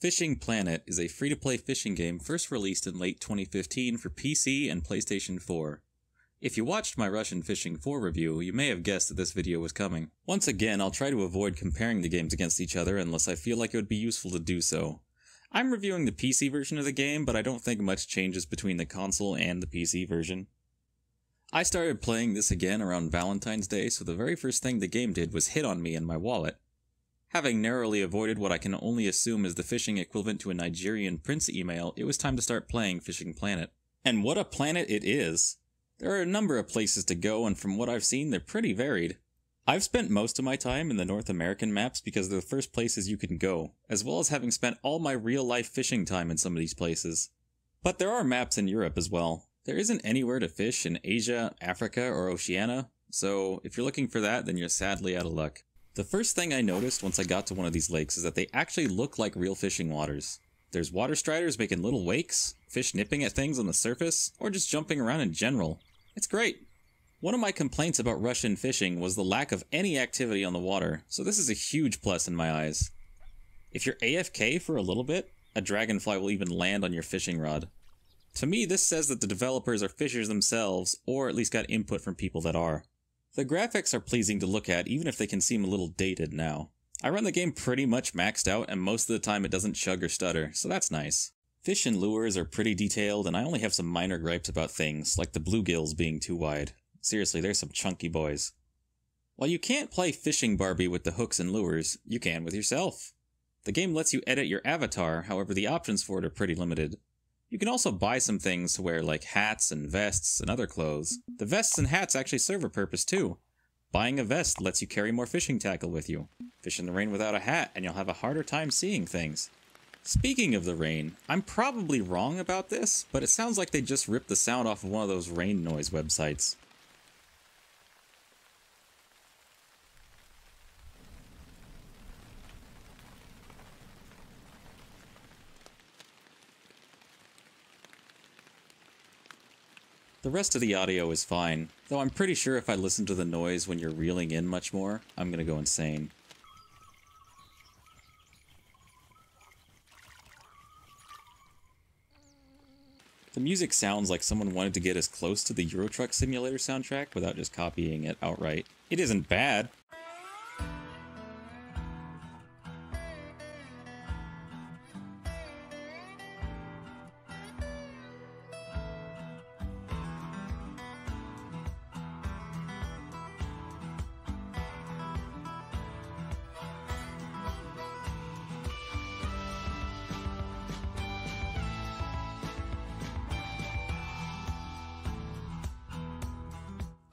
Fishing Planet is a free-to-play fishing game first released in late 2015 for PC and PlayStation 4. If you watched my Russian Fishing 4 review, you may have guessed that this video was coming. Once again, I'll try to avoid comparing the games against each other unless I feel like it would be useful to do so. I'm reviewing the PC version of the game, but I don't think much changes between the console and the PC version. I started playing this again around Valentine's Day, so the very first thing the game did was hit on me and my wallet. Having narrowly avoided what I can only assume is the phishing equivalent to a Nigerian prince email, it was time to start playing Fishing Planet. And what a planet it is! There are a number of places to go, and from what I've seen, they're pretty varied. I've spent most of my time in the North American maps because they're the first places you can go, as well as having spent all my real-life fishing time in some of these places. But there are maps in Europe as well. There isn't anywhere to fish in Asia, Africa, or Oceania, so if you're looking for that, then you're sadly out of luck. The first thing I noticed once I got to one of these lakes is that they actually look like real fishing waters. There's water striders making little wakes, fish nipping at things on the surface, or just jumping around in general. It's great! One of my complaints about Russian fishing was the lack of any activity on the water, so this is a huge plus in my eyes. If you're AFK for a little bit, a dragonfly will even land on your fishing rod. To me, this says that the developers are fishers themselves, or at least got input from people that are. The graphics are pleasing to look at, even if they can seem a little dated now. I run the game pretty much maxed out, and most of the time it doesn't chug or stutter, so that's nice. Fish and lures are pretty detailed, and I only have some minor gripes about things, like the bluegills being too wide. Seriously, they're some chunky boys. While you can't play Fishing Barbie with the hooks and lures, you can with yourself. The game lets you edit your avatar, however the options for it are pretty limited. You can also buy some things to wear like hats and vests and other clothes. The vests and hats actually serve a purpose too. Buying a vest lets you carry more fishing tackle with you. Fish in the rain without a hat and you'll have a harder time seeing things. Speaking of the rain, I'm probably wrong about this, but it sounds like they just ripped the sound off of one of those rain noise websites. The rest of the audio is fine, though I'm pretty sure if I listen to the noise when you're reeling in much more, I'm gonna go insane. The music sounds like someone wanted to get as close to the Euro Truck Simulator soundtrack without just copying it outright. It isn't bad.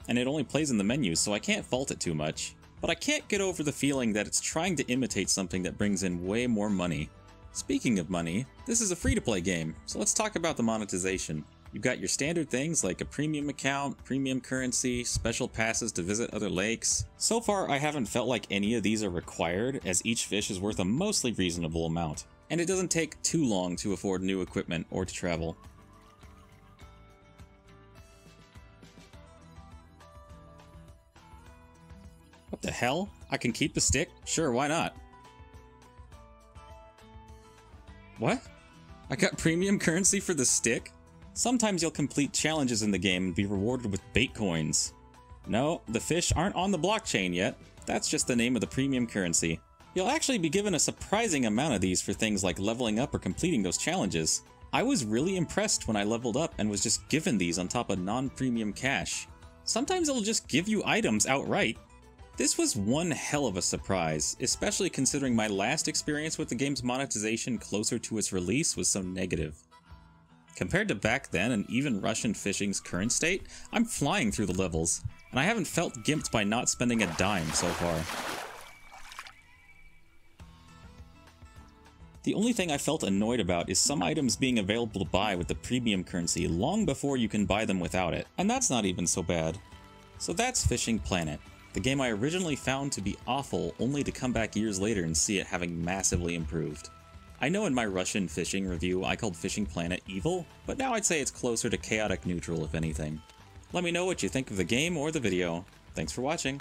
And it only plays in the menu, so I can't fault it too much. But I can't get over the feeling that it's trying to imitate something that brings in way more money. Speaking of money, this is a free-to-play game, so let's talk about the monetization. You've got your standard things like a premium account, premium currency, special passes to visit other lakes. So far, I haven't felt like any of these are required, as each fish is worth a mostly reasonable amount. And it doesn't take too long to afford new equipment or to travel. What the hell? I can keep the stick? Sure, why not? What? I got premium currency for the stick? Sometimes you'll complete challenges in the game and be rewarded with bait coins. No, the fish aren't on the blockchain yet. That's just the name of the premium currency. You'll actually be given a surprising amount of these for things like leveling up or completing those challenges. I was really impressed when I leveled up and was just given these on top of non-premium cash. Sometimes it'll just give you items outright. This was one hell of a surprise, especially considering my last experience with the game's monetization closer to its release was so negative. Compared to back then and even Russian fishing's current state, I'm flying through the levels, and I haven't felt gimped by not spending a dime so far. The only thing I felt annoyed about is some items being available to buy with the premium currency long before you can buy them without it, and that's not even so bad. So that's Fishing Planet. The game I originally found to be awful, only to come back years later and see it having massively improved. I know in my Russian fishing review I called Fishing Planet evil, but now I'd say it's closer to chaotic neutral if anything. Let me know what you think of the game or the video. Thanks for watching!